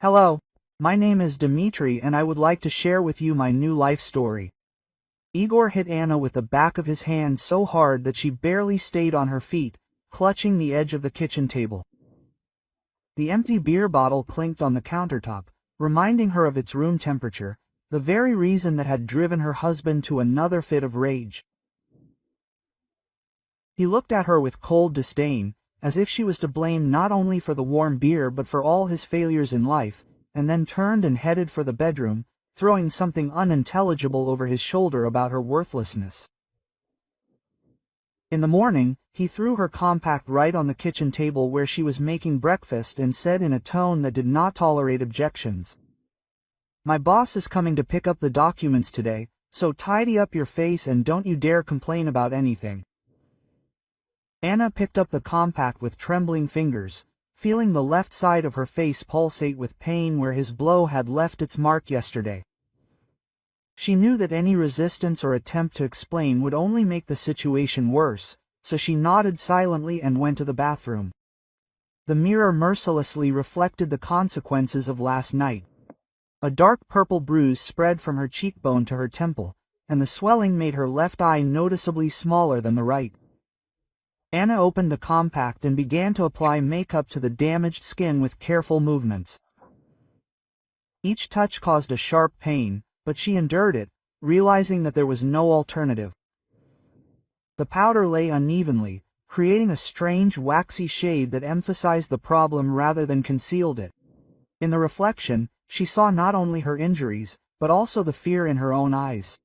Hello, my name is Dmitry and I would like to share with you my new life story. Igor hit Anna with the back of his hand so hard that she barely stayed on her feet, clutching the edge of the kitchen table. The empty beer bottle clinked on the countertop, reminding her of its room temperature, the very reason that had driven her husband to another fit of rage. He looked at her with cold disdain, as if she was to blame not only for the warm beer but for all his failures in life, and then turned and headed for the bedroom, throwing something unintelligible over his shoulder about her worthlessness. In the morning, he threw her compact right on the kitchen table where she was making breakfast and said in a tone that did not tolerate objections, "My boss is coming to pick up the documents today, so tidy up your face and don't you dare complain about anything." Anna picked up the compact with trembling fingers, feeling the left side of her face pulsate with pain where his blow had left its mark yesterday. She knew that any resistance or attempt to explain would only make the situation worse, so she nodded silently and went to the bathroom. The mirror mercilessly reflected the consequences of last night. A dark purple bruise spread from her cheekbone to her temple, and the swelling made her left eye noticeably smaller than the right. Anna opened the compact and began to apply makeup to the damaged skin with careful movements. Each touch caused a sharp pain, but she endured it, realizing that there was no alternative. The powder lay unevenly, creating a strange waxy shade that emphasized the problem rather than concealed it. In the reflection, she saw not only her injuries, but also the fear in her own eyes.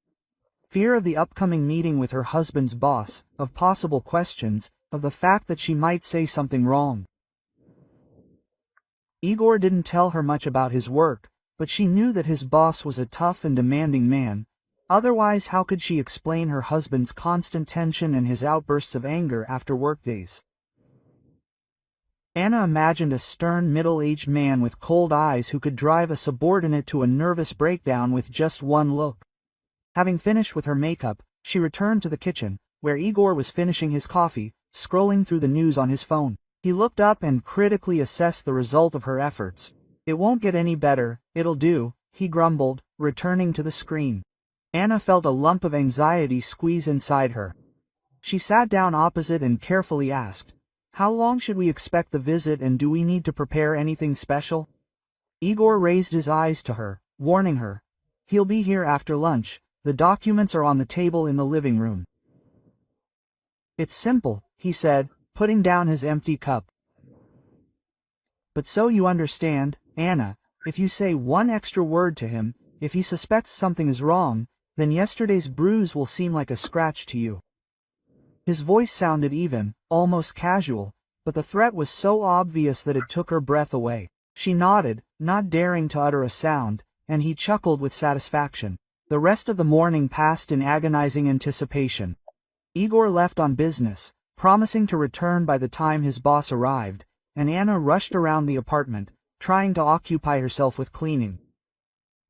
Fear of the upcoming meeting with her husband's boss, of possible questions, of the fact that she might say something wrong. Igor didn't tell her much about his work, but she knew that his boss was a tough and demanding man. Otherwise, how could she explain her husband's constant tension and his outbursts of anger after workdays? Anna imagined a stern middle-aged man with cold eyes who could drive a subordinate to a nervous breakdown with just one look. Having finished with her makeup, she returned to the kitchen, where Igor was finishing his coffee, scrolling through the news on his phone. He looked up and critically assessed the result of her efforts. "It won't get any better, it'll do," he grumbled, returning to the screen. Anna felt a lump of anxiety squeeze inside her. She sat down opposite and carefully asked, "How long should we expect the visit and do we need to prepare anything special?" Igor raised his eyes to her, warning her, "He'll be here after lunch. The documents are on the table in the living room." "It's simple," he said, putting down his empty cup. "But so you understand, Anna, if you say one extra word to him, if he suspects something is wrong, then yesterday's bruise will seem like a scratch to you." His voice sounded even, almost casual, but the threat was so obvious that it took her breath away. She nodded, not daring to utter a sound, and he chuckled with satisfaction. The rest of the morning passed in agonizing anticipation. Igor left on business, promising to return by the time his boss arrived, and Anna rushed around the apartment, trying to occupy herself with cleaning.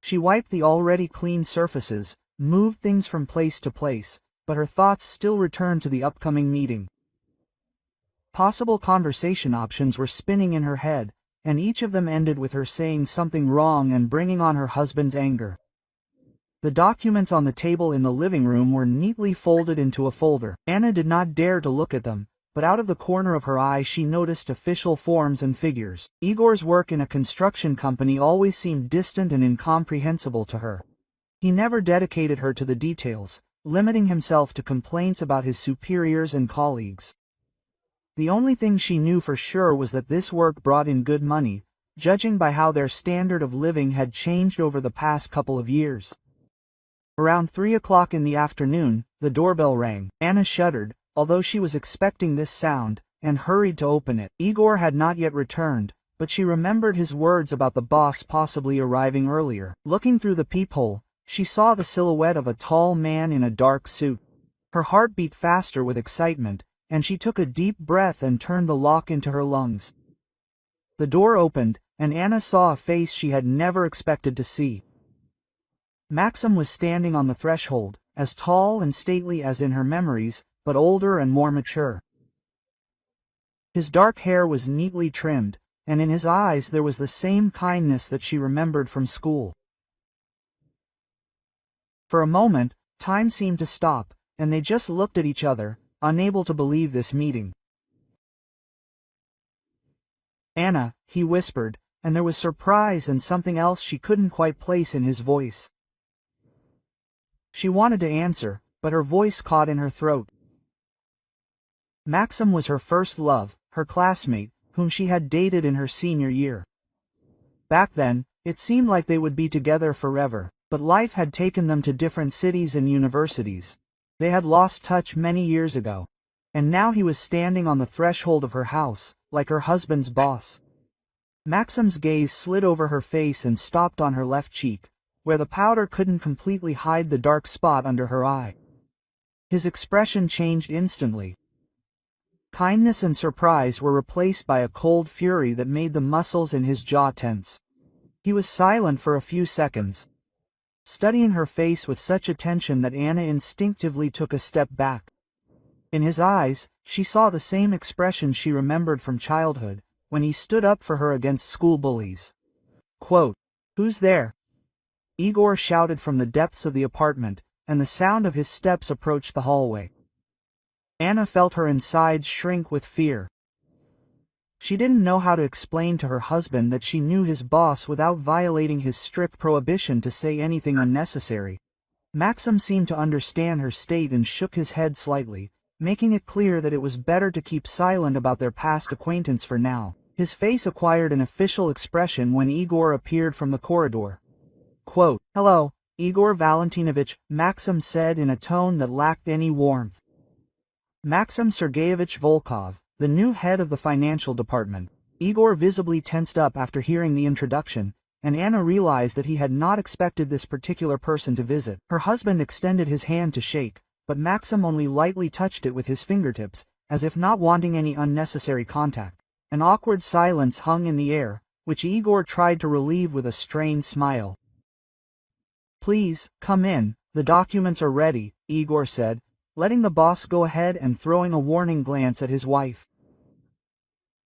She wiped the already clean surfaces, moved things from place to place, but her thoughts still returned to the upcoming meeting. Possible conversation options were spinning in her head, and each of them ended with her saying something wrong and bringing on her husband's anger. The documents on the table in the living room were neatly folded into a folder. Anna did not dare to look at them, but out of the corner of her eye she noticed official forms and figures. Igor's work in a construction company always seemed distant and incomprehensible to her. He never dedicated her to the details, limiting himself to complaints about his superiors and colleagues. The only thing she knew for sure was that this work brought in good money, judging by how their standard of living had changed over the past couple of years. Around 3 o'clock in the afternoon, the doorbell rang. Anna shuddered, although she was expecting this sound, and hurried to open it. Igor had not yet returned, but she remembered his words about the boss possibly arriving earlier. Looking through the peephole, she saw the silhouette of a tall man in a dark suit. Her heart beat faster with excitement, and she took a deep breath and turned the lock into her lungs. The door opened, and Anna saw a face she had never expected to see. Maxim was standing on the threshold, as tall and stately as in her memories, but older and more mature. His dark hair was neatly trimmed, and in his eyes there was the same kindness that she remembered from school. For a moment, time seemed to stop, and they just looked at each other, unable to believe this meeting. "Anna," he whispered, and there was surprise and something else she couldn't quite place in his voice. She wanted to answer, but her voice caught in her throat. Maxim was her first love, her classmate, whom she had dated in her senior year. Back then, it seemed like they would be together forever, but life had taken them to different cities and universities. They had lost touch many years ago, and now he was standing on the threshold of her house, like her husband's boss. Maxim's gaze slid over her face and stopped on her left cheek, where the powder couldn't completely hide the dark spot under her eye. His expression changed instantly. Kindness and surprise were replaced by a cold fury that made the muscles in his jaw tense. He was silent for a few seconds, studying her face with such attention that Anna instinctively took a step back. In his eyes, she saw the same expression she remembered from childhood, when he stood up for her against school bullies. Quote, "Who's there?" Igor shouted from the depths of the apartment, and the sound of his steps approached the hallway. Anna felt her insides shrink with fear. She didn't know how to explain to her husband that she knew his boss without violating his strict prohibition to say anything unnecessary. Maxim seemed to understand her state and shook his head slightly, making it clear that it was better to keep silent about their past acquaintance for now. His face acquired an official expression when Igor appeared from the corridor. Quote, "Hello, Igor Valentinovich," Maxim said in a tone that lacked any warmth. Maxim Sergeyevich Volkov, the new head of the financial department. Igor visibly tensed up after hearing the introduction, and Anna realized that he had not expected this particular person to visit. Her husband extended his hand to shake, but Maxim only lightly touched it with his fingertips, as if not wanting any unnecessary contact. An awkward silence hung in the air, which Igor tried to relieve with a strained smile. "Please, come in, the documents are ready," Igor said, letting the boss go ahead and throwing a warning glance at his wife.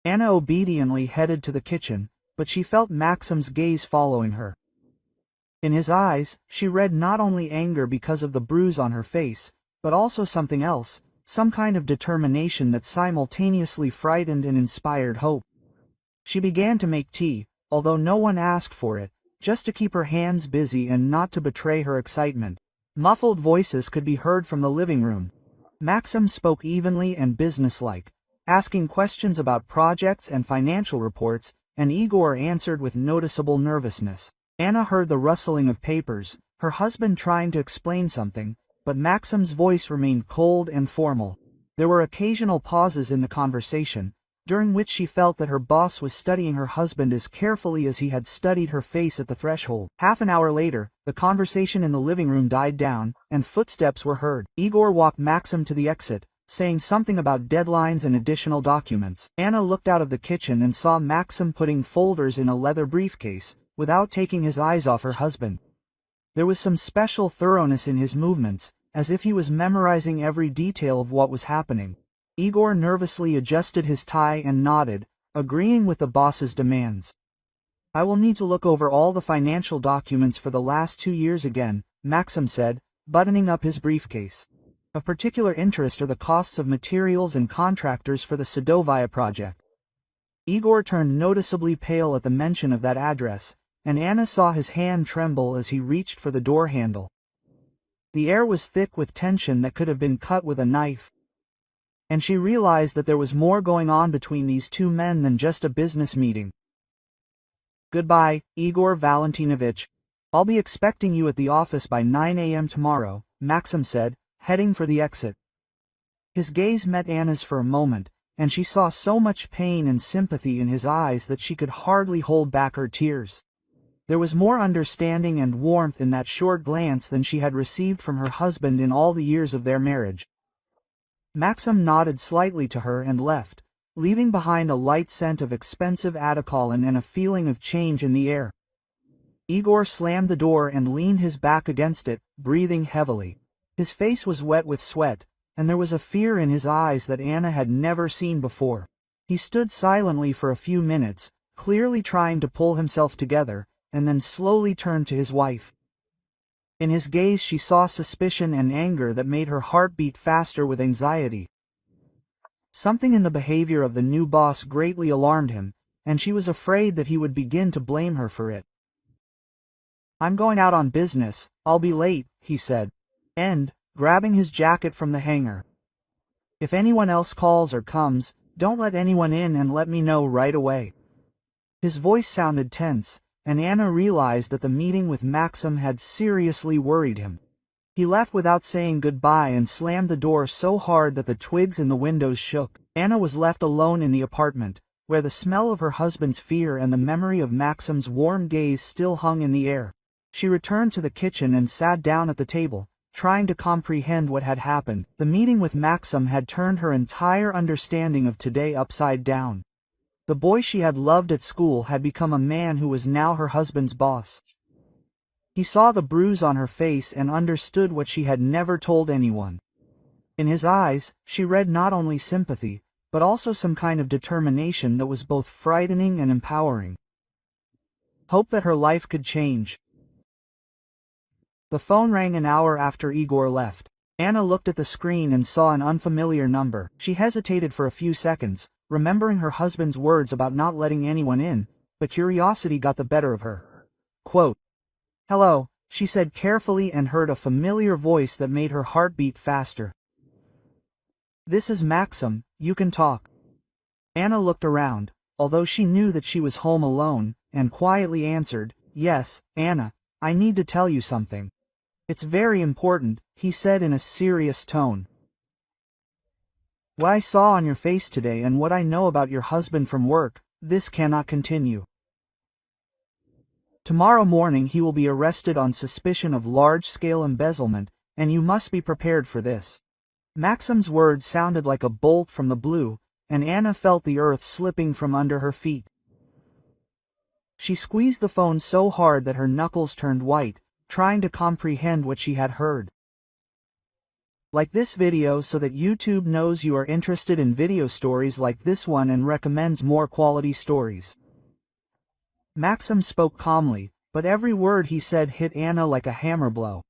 Anna obediently headed to the kitchen, but she felt Maxim's gaze following her. In his eyes, she read not only anger because of the bruise on her face, but also something else, some kind of determination that simultaneously frightened and inspired hope. She began to make tea, although no one asked for it, just to keep her hands busy and not to betray her excitement. Muffled voices could be heard from the living room. Maxim spoke evenly and businesslike, asking questions about projects and financial reports, and Igor answered with noticeable nervousness. Anna heard the rustling of papers, her husband trying to explain something, but Maxim's voice remained cold and formal. There were occasional pauses in the conversation, during which she felt that her boss was studying her husband as carefully as he had studied her face at the threshold. Half an hour later, the conversation in the living room died down, and footsteps were heard. Igor walked Maxim to the exit, saying something about deadlines and additional documents. Anna looked out of the kitchen and saw Maxim putting folders in a leather briefcase, without taking his eyes off her husband. There was some special thoroughness in his movements, as if he was memorizing every detail of what was happening. Igor nervously adjusted his tie and nodded, agreeing with the boss's demands. "I will need to look over all the financial documents for the last 2 years again," Maxim said, buttoning up his briefcase. "Of particular interest are the costs of materials and contractors for the Sadovaya project." Igor turned noticeably pale at the mention of that address, and Anna saw his hand tremble as he reached for the door handle. The air was thick with tension that could have been cut with a knife, and she realized that there was more going on between these two men than just a business meeting. "Goodbye, Igor Valentinovich. I'll be expecting you at the office by 9 a.m. tomorrow," Maxim said, heading for the exit. His gaze met Anna's for a moment, and she saw so much pain and sympathy in his eyes that she could hardly hold back her tears. There was more understanding and warmth in that short glance than she had received from her husband in all the years of their marriage. Maxim nodded slightly to her and left, leaving behind a light scent of expensive eau-de-cologne and a feeling of change in the air. Igor slammed the door and leaned his back against it, breathing heavily. His face was wet with sweat, and there was a fear in his eyes that Anna had never seen before. He stood silently for a few minutes, clearly trying to pull himself together, and then slowly turned to his wife. In his gaze she saw suspicion and anger that made her heart beat faster with anxiety. Something in the behavior of the new boss greatly alarmed him, and she was afraid that he would begin to blame her for it. "I'm going out on business, I'll be late," he said, grabbing his jacket from the hanger. "If anyone else calls or comes, don't let anyone in and let me know right away." His voice sounded tense, and Anna realized that the meeting with Maxim had seriously worried him. He left without saying goodbye and slammed the door so hard that the twigs in the windows shook. Anna was left alone in the apartment, where the smell of her husband's fear and the memory of Maxim's warm gaze still hung in the air. She returned to the kitchen and sat down at the table, trying to comprehend what had happened. The meeting with Maxim had turned her entire understanding of today upside down. The boy she had loved at school had become a man who was now her husband's boss. He saw the bruise on her face and understood what she had never told anyone. In his eyes, she read not only sympathy, but also some kind of determination that was both frightening and empowering. Hope that her life could change. The phone rang an hour after Igor left. Anna looked at the screen and saw an unfamiliar number. She hesitated for a few seconds, remembering her husband's words about not letting anyone in, but curiosity got the better of her. Quote, "Hello," she said carefully and heard a familiar voice that made her heart beat faster. "This is Maxim, you can talk." Anna looked around, although she knew that she was home alone, and quietly answered, "Yes, Anna, I need to tell you something." "It's very important," he said in a serious tone. "What I saw on your face today and what I know about your husband from work, this cannot continue. Tomorrow morning he will be arrested on suspicion of large-scale embezzlement, and you must be prepared for this." Maxim's words sounded like a bolt from the blue, and Anna felt the earth slipping from under her feet. She squeezed the phone so hard that her knuckles turned white, trying to comprehend what she had heard. Like this video so that YouTube knows you are interested in video stories like this one and recommends more quality stories. Maxim spoke calmly, but every word he said hit Anna like a hammer blow.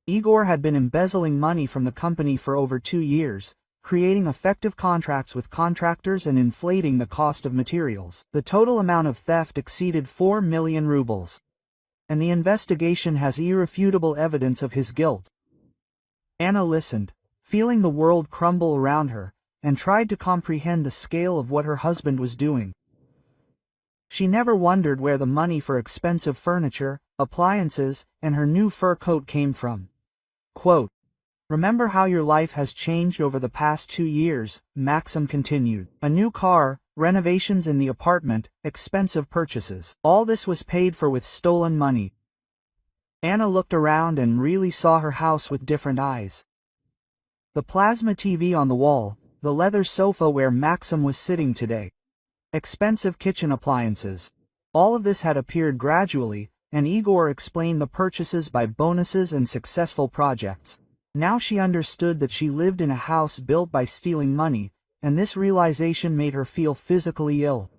Igor had been embezzling money from the company for over 2 years, creating effective contracts with contractors and inflating the cost of materials. The total amount of theft exceeded 4 million rubles. And the investigation has irrefutable evidence of his guilt. Anna listened, feeling the world crumble around her, and tried to comprehend the scale of what her husband was doing. She never wondered where the money for expensive furniture, appliances, and her new fur coat came from. Quote, "Remember how your life has changed over the past 2 years, Maxim continued. A new car, renovations in the apartment, expensive purchases. All this was paid for with stolen money." Anna looked around and really saw her house with different eyes. The plasma TV on the wall, the leather sofa where Maxim was sitting today. Expensive kitchen appliances. All of this had appeared gradually, and Igor explained the purchases by bonuses and successful projects. Now she understood that she lived in a house built by stealing money, and this realization made her feel physically ill.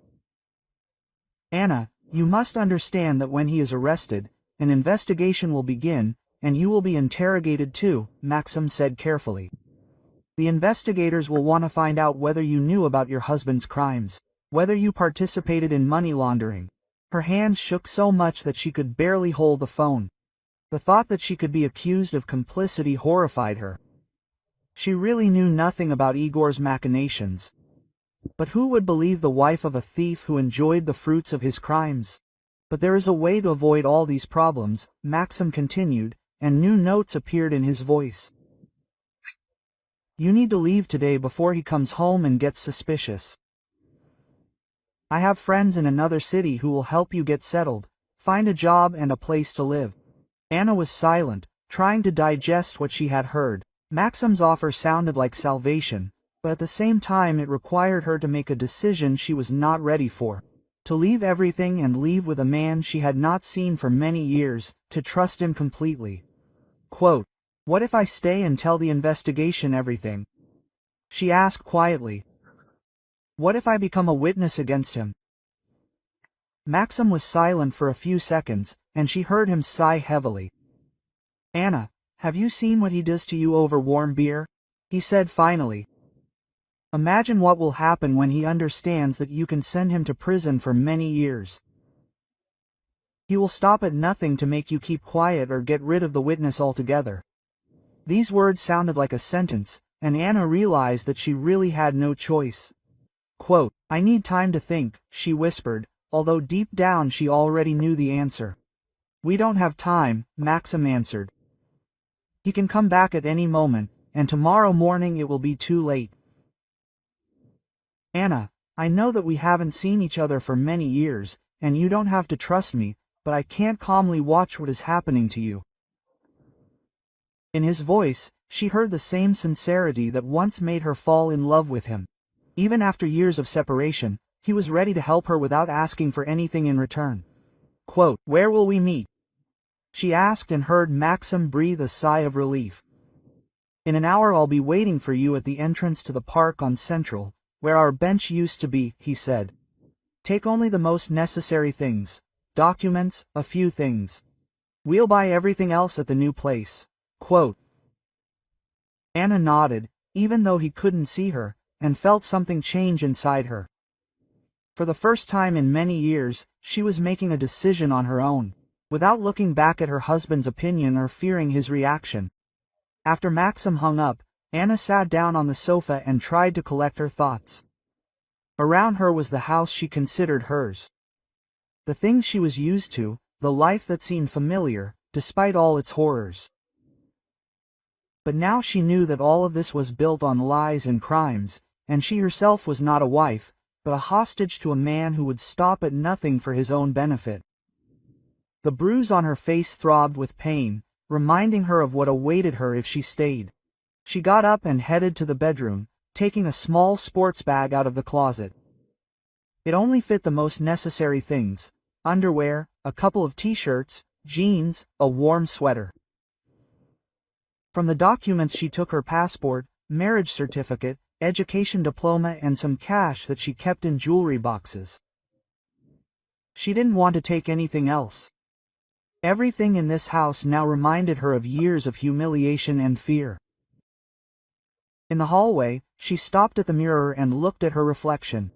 "Anna, you must understand that when he is arrested, an investigation will begin, and you will be interrogated too," Maxim said carefully. "The investigators will want to find out whether you knew about your husband's crimes, whether you participated in money laundering." Her hands shook so much that she could barely hold the phone. The thought that she could be accused of complicity horrified her. She really knew nothing about Igor's machinations. But who would believe the wife of a thief who enjoyed the fruits of his crimes? "But there is a way to avoid all these problems," Maxim continued, and new notes appeared in his voice. "You need to leave today before he comes home and gets suspicious. I have friends in another city who will help you get settled, find a job and a place to live." Anna was silent, trying to digest what she had heard. Maxim's offer sounded like salvation, but at the same time it required her to make a decision she was not ready for. To leave everything and leave with a man she had not seen for many years, to trust him completely. Quote, "What if I stay and tell the investigation everything?" she asked quietly. "What if I become a witness against him?" Maxim was silent for a few seconds, and she heard him sigh heavily. "Anna, have you seen what he does to you over warm beer?" he said finally. "Imagine what will happen when he understands that you can send him to prison for many years. He will stop at nothing to make you keep quiet or get rid of the witness altogether." These words sounded like a sentence, and Anna realized that she really had no choice. Quote, "I need time to think," she whispered, although deep down she already knew the answer. "We don't have time," Maxim answered. "He can come back at any moment, and tomorrow morning it will be too late." "Anna, I know that we haven't seen each other for many years, and you don't have to trust me, but I can't calmly watch what is happening to you." In his voice, she heard the same sincerity that once made her fall in love with him. Even after years of separation, he was ready to help her without asking for anything in return. Quote, "Where will we meet?" she asked, and heard Maxim breathe a sigh of relief. "In an hour I'll be waiting for you at the entrance to the park on Central, where our bench used to be," he said. "Take only the most necessary things. Documents, a few things. We'll buy everything else at the new place." Quote. Anna nodded, even though he couldn't see her, and felt something change inside her. For the first time in many years, she was making a decision on her own, without looking back at her husband's opinion or fearing his reaction. After Maxim hung up, Anna sat down on the sofa and tried to collect her thoughts. Around her was the house she considered hers. The things she was used to, the life that seemed familiar, despite all its horrors. But now she knew that all of this was built on lies and crimes, and she herself was not a wife, but a hostage to a man who would stop at nothing for his own benefit. The bruise on her face throbbed with pain, reminding her of what awaited her if she stayed. She got up and headed to the bedroom, taking a small sports bag out of the closet. It only fit the most necessary things: underwear, a couple of t-shirts, jeans, a warm sweater. From the documents she took her passport, marriage certificate, education diploma, and some cash that she kept in jewelry boxes. She didn't want to take anything else. Everything in this house now reminded her of years of humiliation and fear. In the hallway, she stopped at the mirror and looked at her reflection.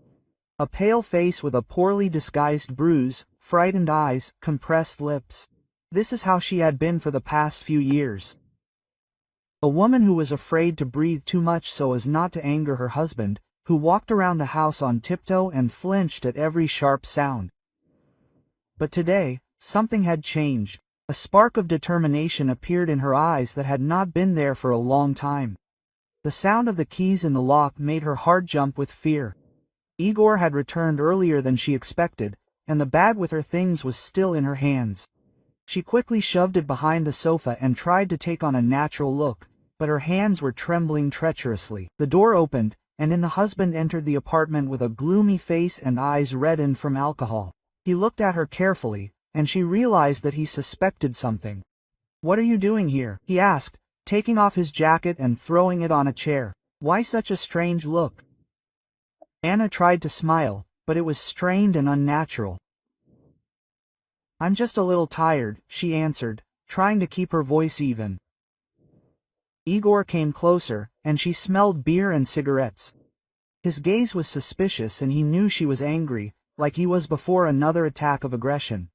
A pale face with a poorly disguised bruise, frightened eyes, compressed lips. This is how she had been for the past few years. A woman who was afraid to breathe too much so as not to anger her husband, who walked around the house on tiptoe and flinched at every sharp sound. But today, something had changed. A spark of determination appeared in her eyes that had not been there for a long time. The sound of the keys in the lock made her heart jump with fear. Igor had returned earlier than she expected, and the bag with her things was still in her hands. She quickly shoved it behind the sofa and tried to take on a natural look, but her hands were trembling treacherously. The door opened, and the husband entered the apartment with a gloomy face and eyes reddened from alcohol. He looked at her carefully, and she realized that he suspected something. "What are you doing here?" he asked, taking off his jacket and throwing it on a chair. "Why such a strange look?" Anna tried to smile, but it was strained and unnatural. "I'm just a little tired," she answered, trying to keep her voice even. Igor came closer, and she smelled beer and cigarettes. His gaze was suspicious, and he knew she was angry, like he was before another attack of aggression.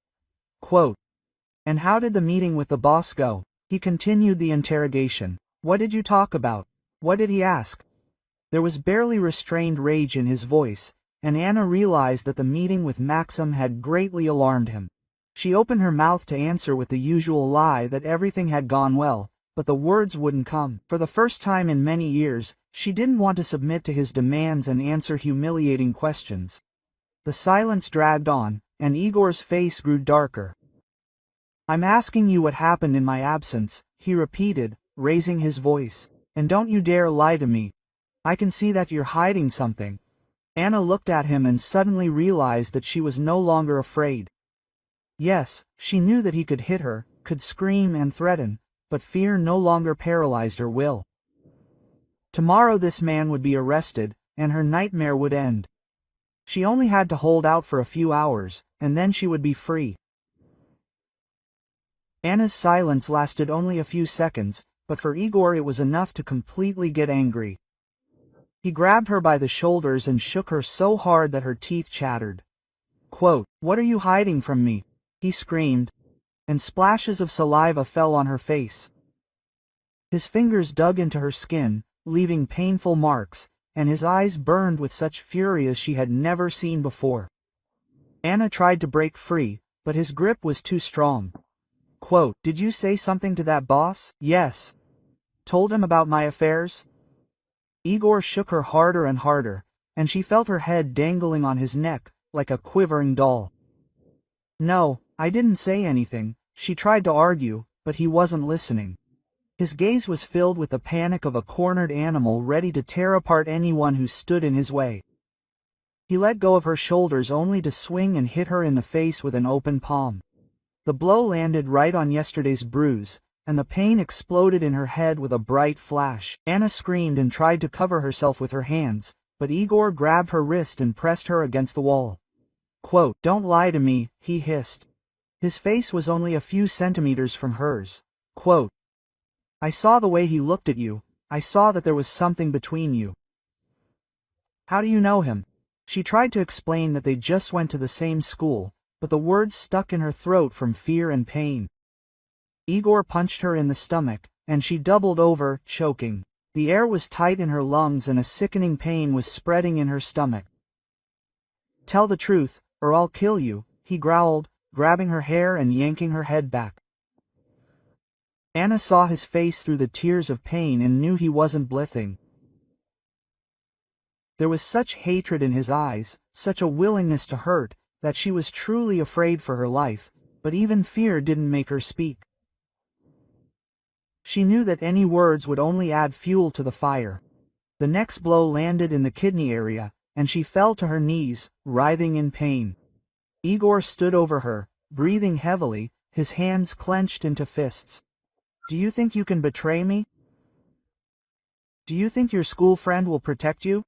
Quote, "And how did the meeting with the boss go?" He continued the interrogation. "What did you talk about? What did he ask?" There was barely restrained rage in his voice, and Anna realized that the meeting with Maxim had greatly alarmed him. She opened her mouth to answer with the usual lie that everything had gone well, but the words wouldn't come. For the first time in many years, she didn't want to submit to his demands and answer humiliating questions. The silence dragged on, and Igor's face grew darker. "I'm asking you what happened in my absence," he repeated, raising his voice. "And don't you dare lie to me. I can see that you're hiding something." Anna looked at him and suddenly realized that she was no longer afraid. Yes, she knew that he could hit her, could scream and threaten, but fear no longer paralyzed her will. Tomorrow this man would be arrested, and her nightmare would end. She only had to hold out for a few hours, and then she would be free. Anna's silence lasted only a few seconds, but for Igor it was enough to completely get angry. He grabbed her by the shoulders and shook her so hard that her teeth chattered. Quote, "What are you hiding from me?" he screamed, and splashes of saliva fell on her face. His fingers dug into her skin, leaving painful marks, and his eyes burned with such fury as she had never seen before. Anna tried to break free, but his grip was too strong. Quote, "Did you say something to that boss?" "Yes." "Told him about my affairs?" Igor shook her harder and harder, and she felt her head dangling on his neck, like a quivering doll. "No, I didn't say anything," she tried to argue, but he wasn't listening. His gaze was filled with the panic of a cornered animal ready to tear apart anyone who stood in his way. He let go of her shoulders only to swing and hit her in the face with an open palm. The blow landed right on yesterday's bruise, and the pain exploded in her head with a bright flash. Anna screamed and tried to cover herself with her hands, but Igor grabbed her wrist and pressed her against the wall. Quote, "Don't lie to me," he hissed. His face was only a few centimeters from hers. Quote, "I saw the way he looked at you. I saw that there was something between you." "How do you know him?" She tried to explain that they just went to the same school, but the words stuck in her throat from fear and pain. Igor punched her in the stomach, and she doubled over, choking. The air was tight in her lungs and a sickening pain was spreading in her stomach. "Tell the truth, or I'll kill you," he growled, grabbing her hair and yanking her head back. Anna saw his face through the tears of pain and knew he wasn't blithering. There was such hatred in his eyes, such a willingness to hurt, that she was truly afraid for her life, but even fear didn't make her speak. She knew that any words would only add fuel to the fire. The next blow landed in the kidney area, and she fell to her knees, writhing in pain. Igor stood over her, breathing heavily, his hands clenched into fists. "Do you think you can betray me? Do you think your school friend will protect you?"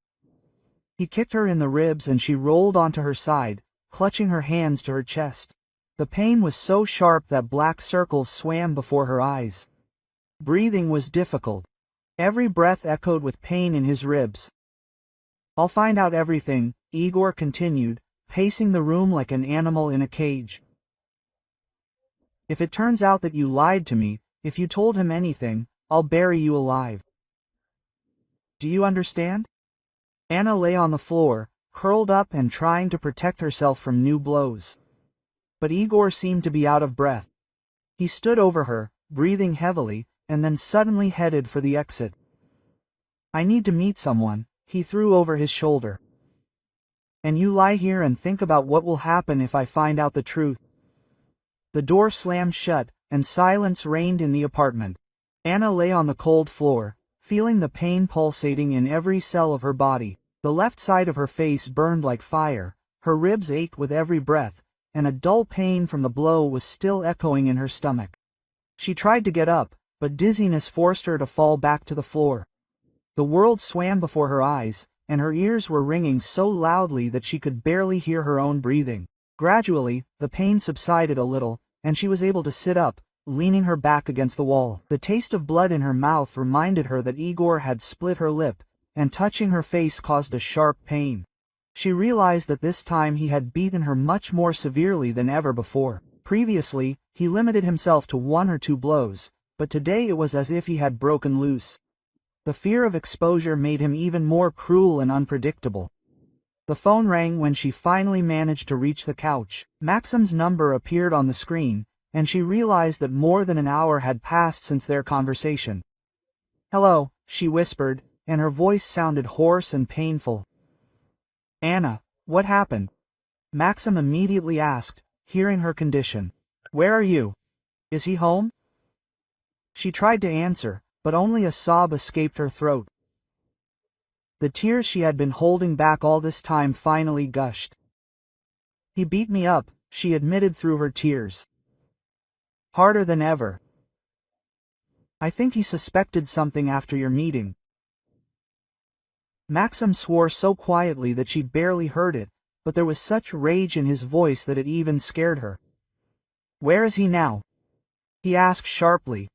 He kicked her in the ribs and she rolled onto her side, clutching her hands to her chest. The pain was so sharp that black circles swam before her eyes. Breathing was difficult. Every breath echoed with pain in his ribs. "I'll find out everything," Igor continued, pacing the room like an animal in a cage. "If it turns out that you lied to me, if you told him anything, I'll bury you alive. Do you understand?" Anna lay on the floor, curled up and trying to protect herself from new blows. But Igor seemed to be out of breath. He stood over her, breathing heavily, and then suddenly headed for the exit. "I need to meet someone," he threw over his shoulder. "And you lie here and think about what will happen if I find out the truth." The door slammed shut, and silence reigned in the apartment. Anna lay on the cold floor, feeling the pain pulsating in every cell of her body. The left side of her face burned like fire, her ribs ached with every breath, and a dull pain from the blow was still echoing in her stomach. She tried to get up, but dizziness forced her to fall back to the floor. The world swam before her eyes, and her ears were ringing so loudly that she could barely hear her own breathing. Gradually, the pain subsided a little, and she was able to sit up, leaning her back against the wall. The taste of blood in her mouth reminded her that Igor had split her lip, and touching her face caused a sharp pain. She realized that this time he had beaten her much more severely than ever before. Previously, he limited himself to 1 or 2 blows, but today it was as if he had broken loose. The fear of exposure made him even more cruel and unpredictable. The phone rang when she finally managed to reach the couch. Maxim's number appeared on the screen, and she realized that more than an hour had passed since their conversation. "Hello," she whispered, and her voice sounded hoarse and painful. "Anna, what happened?" Maxim immediately asked, hearing her condition. "Where are you? Is he home?" She tried to answer, but only a sob escaped her throat. The tears she had been holding back all this time finally gushed. "He beat me up," she admitted through her tears. "Harder than ever. I think he suspected something after your meeting." Maxim swore so quietly that she barely heard it, but there was such rage in his voice that it even scared her. "Where is he now?" he asked sharply.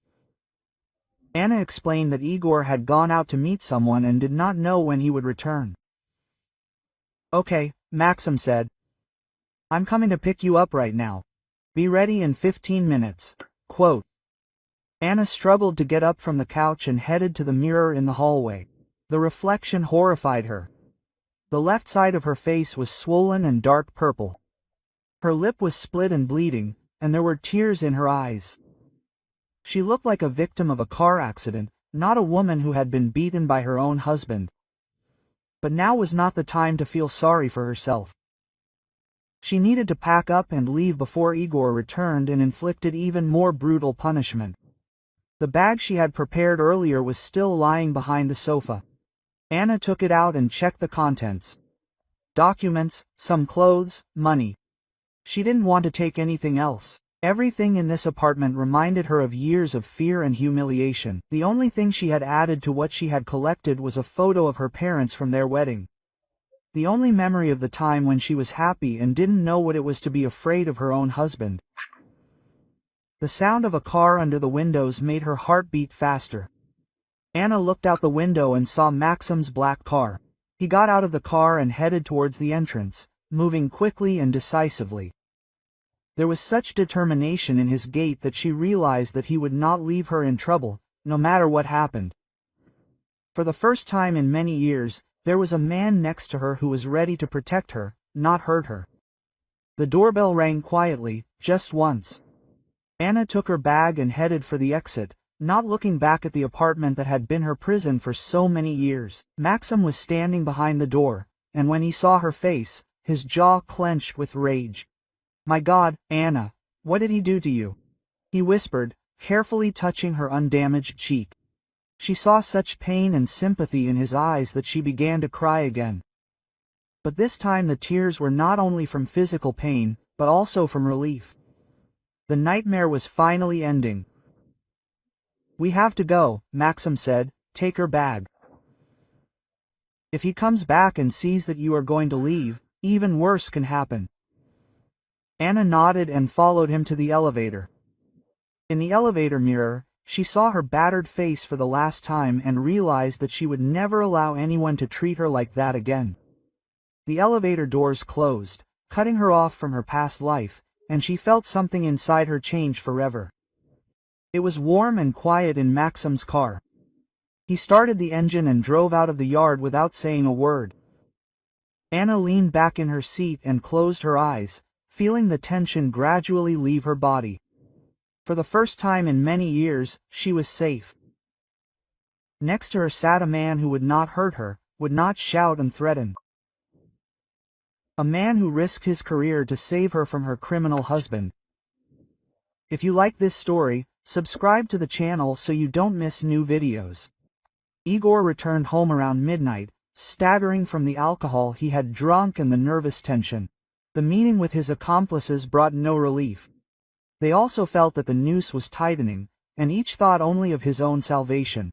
Anna explained that Igor had gone out to meet someone and did not know when he would return. "Okay," Maxim said. "I'm coming to pick you up right now. Be ready in 15 minutes. Quote. Anna struggled to get up from the couch and headed to the mirror in the hallway. The reflection horrified her. The left side of her face was swollen and dark purple. Her lip was split and bleeding, and there were tears in her eyes. She looked like a victim of a car accident, not a woman who had been beaten by her own husband. But now was not the time to feel sorry for herself. She needed to pack up and leave before Igor returned and inflicted even more brutal punishment. The bag she had prepared earlier was still lying behind the sofa. Anna took it out and checked the contents. Documents, some clothes, money. She didn't want to take anything else. Everything in this apartment reminded her of years of fear and humiliation. The only thing she had added to what she had collected was a photo of her parents from their wedding. The only memory of the time when she was happy and didn't know what it was to be afraid of her own husband. The sound of a car under the windows made her heart beat faster. Anna looked out the window and saw Maxim's black car. He got out of the car and headed towards the entrance, moving quickly and decisively. There was such determination in his gait that she realized that he would not leave her in trouble, no matter what happened. For the first time in many years, there was a man next to her who was ready to protect her, not hurt her. The doorbell rang quietly, just once. Anna took her bag and headed for the exit, not looking back at the apartment that had been her prison for so many years. Maxim was standing behind the door, and when he saw her face, his jaw clenched with rage. "My God, Anna, what did he do to you?" he whispered, carefully touching her undamaged cheek. She saw such pain and sympathy in his eyes that she began to cry again. But this time the tears were not only from physical pain, but also from relief. The nightmare was finally ending. "We have to go," Maxim said. "Take her bag. If he comes back and sees that you are going to leave, even worse can happen." Anna nodded and followed him to the elevator. In the elevator mirror, she saw her battered face for the last time and realized that she would never allow anyone to treat her like that again. The elevator doors closed, cutting her off from her past life, and she felt something inside her change forever. It was warm and quiet in Maxim's car. He started the engine and drove out of the yard without saying a word. Anna leaned back in her seat and closed her eyes, feeling the tension gradually leave her body. For the first time in many years, she was safe. Next to her sat a man who would not hurt her, would not shout and threaten. A man who risked his career to save her from her criminal husband. If you like this story, subscribe to the channel so you don't miss new videos. Igor returned home around midnight, staggering from the alcohol he had drunk and the nervous tension. The meeting with his accomplices brought no relief. They also felt that the noose was tightening, and each thought only of his own salvation.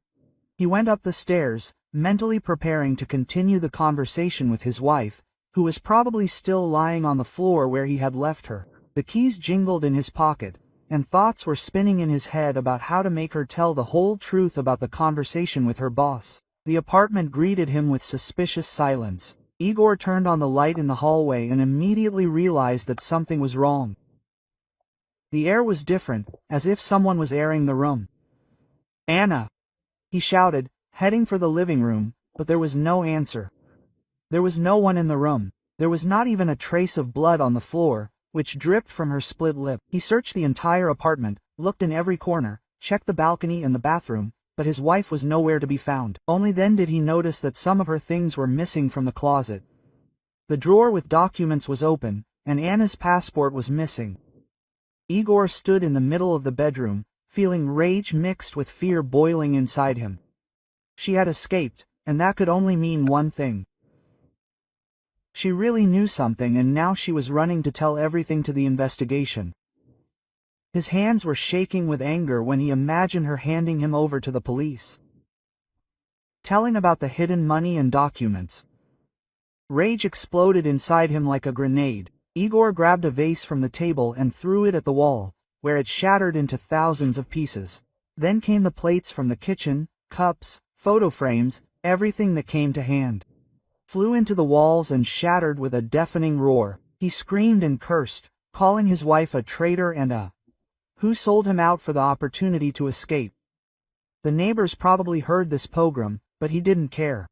He went up the stairs, mentally preparing to continue the conversation with his wife, who was probably still lying on the floor where he had left her. The keys jingled in his pocket, and thoughts were spinning in his head about how to make her tell the whole truth about the conversation with her boss. The apartment greeted him with suspicious silence. Igor turned on the light in the hallway and immediately realized that something was wrong. The air was different, as if someone was airing the room. "Anna!" he shouted, heading for the living room, but there was no answer. There was no one in the room. There was not even a trace of blood on the floor, which dripped from her split lip. He searched the entire apartment, looked in every corner, checked the balcony and the bathroom, but his wife was nowhere to be found. Only then did he notice that some of her things were missing from the closet. The drawer with documents was open, and Anna's passport was missing. Igor stood in the middle of the bedroom, feeling rage mixed with fear boiling inside him. She had escaped, and that could only mean one thing. She really knew something, and now she was running to tell everything to the investigation. His hands were shaking with anger when he imagined her handing him over to the police, telling about the hidden money and documents. Rage exploded inside him like a grenade. Igor grabbed a vase from the table and threw it at the wall, where it shattered into thousands of pieces. Then came the plates from the kitchen, cups, photo frames, everything that came to hand. Flew into the walls and shattered with a deafening roar. He screamed and cursed, calling his wife a traitor and a who sold him out for the opportunity to escape. The neighbors probably heard this pogrom, but he didn't care.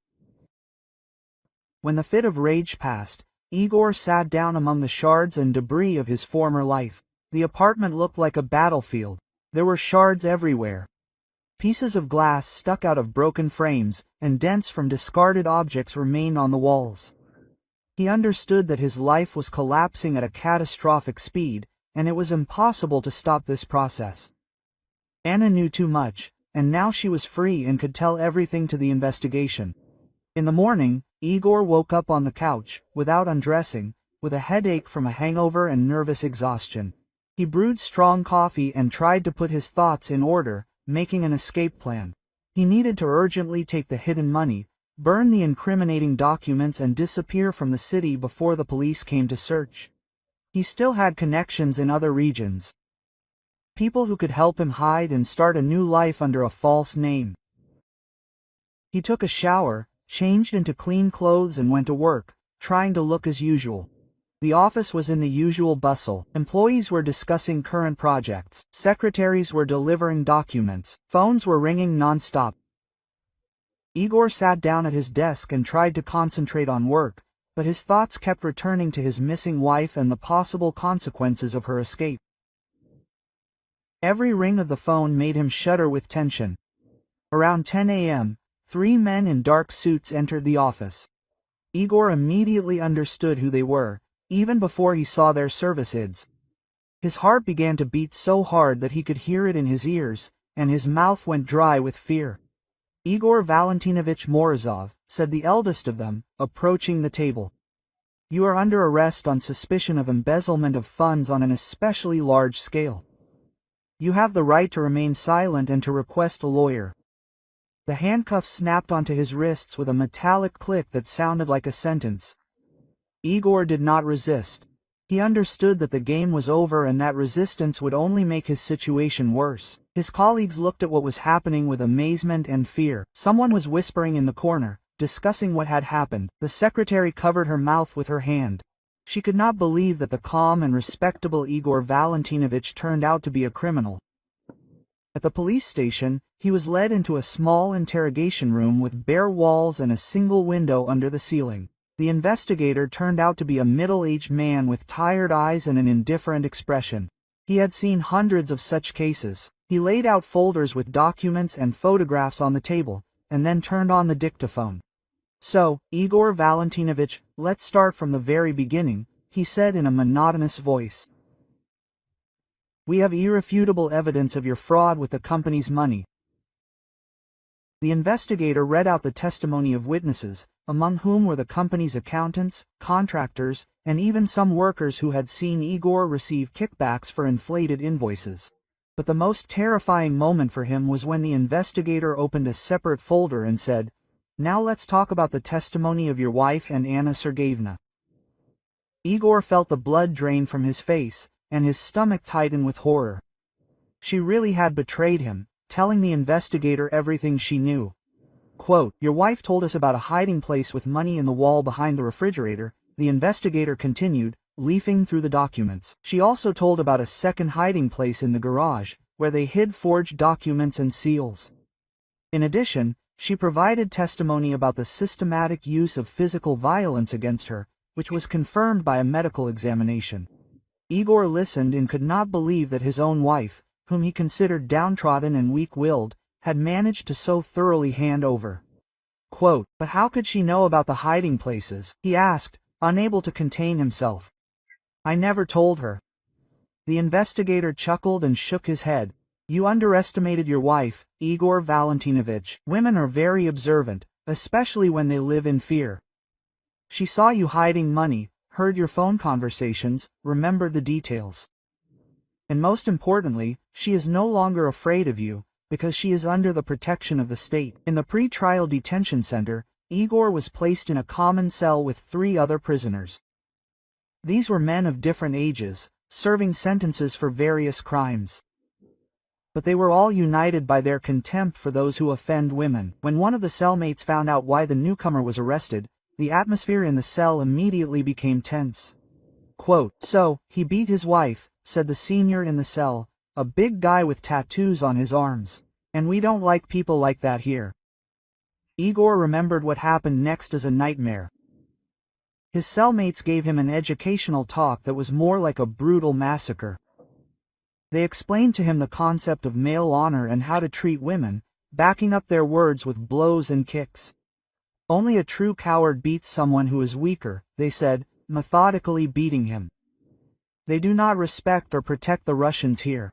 When the fit of rage passed, Igor sat down among the shards and debris of his former life. The apartment looked like a battlefield. There were shards everywhere. Pieces of glass stuck out of broken frames, and dents from discarded objects remained on the walls. He understood that his life was collapsing at a catastrophic speed, and it was impossible to stop this process. Anna knew too much, and now she was free and could tell everything to the investigation. In the morning, Igor woke up on the couch, without undressing, with a headache from a hangover and nervous exhaustion. He brewed strong coffee and tried to put his thoughts in order, making an escape plan. He needed to urgently take the hidden money, burn the incriminating documents and disappear from the city before the police came to search. He still had connections in other regions. People who could help him hide and start a new life under a false name. He took a shower, changed into clean clothes and went to work, trying to look as usual. The office was in the usual bustle. Employees were discussing current projects. Secretaries were delivering documents. Phones were ringing non-stop. Igor sat down at his desk and tried to concentrate on work, but his thoughts kept returning to his missing wife and the possible consequences of her escape. Every ring of the phone made him shudder with tension. Around 10 a.m., 3 men in dark suits entered the office. Igor immediately understood who they were, even before he saw their service ids. His heart began to beat so hard that he could hear it in his ears, and his mouth went dry with fear. "Igor Valentinovich Morozov," said the eldest of them, approaching the table. "You are under arrest on suspicion of embezzlement of funds on an especially large scale. You have the right to remain silent and to request a lawyer." The handcuffs snapped onto his wrists with a metallic click that sounded like a sentence. Igor did not resist. He understood that the game was over and that resistance would only make his situation worse. His colleagues looked at what was happening with amazement and fear. Someone was whispering in the corner, discussing what had happened. The secretary covered her mouth with her hand. She could not believe that the calm and respectable Igor Valentinovich turned out to be a criminal. At the police station, he was led into a small interrogation room with bare walls and a single window under the ceiling. The investigator turned out to be a middle-aged man with tired eyes and an indifferent expression. He had seen hundreds of such cases. He laid out folders with documents and photographs on the table, and then turned on the dictaphone. "So, Igor Valentinovich, let's start from the very beginning," he said in a monotonous voice. "We have irrefutable evidence of your fraud with the company's money." The investigator read out the testimony of witnesses, among whom were the company's accountants, contractors, and even some workers who had seen Igor receive kickbacks for inflated invoices. But the most terrifying moment for him was when the investigator opened a separate folder and said, "Now let's talk about the testimony of your wife and Anna Sergeyevna." Igor felt the blood drain from his face, and his stomach tighten with horror. She really had betrayed him, telling the investigator everything she knew. Quote, "Your wife told us about a hiding place with money in the wall behind the refrigerator," the investigator continued, leafing through the documents. "She also told about a second hiding place in the garage, where they hid forged documents and seals. In addition, she provided testimony about the systematic use of physical violence against her, which was confirmed by a medical examination." Igor listened and could not believe that his own wife, whom he considered downtrodden and weak-willed, had managed to so thoroughly hand over. Quote, "But how could she know about the hiding places?" he asked, unable to contain himself. "I never told her." The investigator chuckled and shook his head. "You underestimated your wife, Igor Valentinovich. Women are very observant, especially when they live in fear. She saw you hiding money, heard your phone conversations, remembered the details. And most importantly, she is no longer afraid of you, because she is under the protection of the state." In the pre-trial detention center, Igor was placed in a common cell with 3 other prisoners. These were men of different ages, serving sentences for various crimes. But they were all united by their contempt for those who offend women. When one of the cellmates found out why the newcomer was arrested, the atmosphere in the cell immediately became tense. Quote, "So, he beat his wife," said the senior in the cell, a big guy with tattoos on his arms. "And we don't like people like that here." Igor remembered what happened next as a nightmare. His cellmates gave him an educational talk that was more like a brutal massacre. They explained to him the concept of male honor and how to treat women, backing up their words with blows and kicks. "Only a true coward beats someone who is weaker," they said, methodically beating him. "They do not respect or protect the Russians here."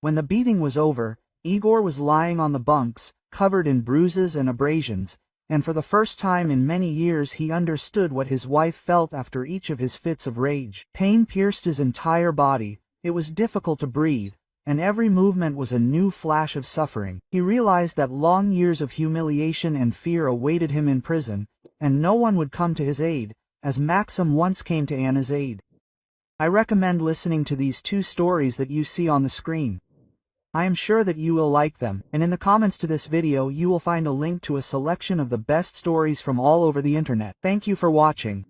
When the beating was over, Igor was lying on the bunks, covered in bruises and abrasions, and for the first time in many years he understood what his wife felt after each of his fits of rage. Pain pierced his entire body, it was difficult to breathe, and every movement was a new flash of suffering. He realized that long years of humiliation and fear awaited him in prison, and no one would come to his aid, as Maxim once came to Anna's aid. I recommend listening to these 2 stories that you see on the screen. I am sure that you will like them, and in the comments to this video you will find a link to a selection of the best stories from all over the internet. Thank you for watching.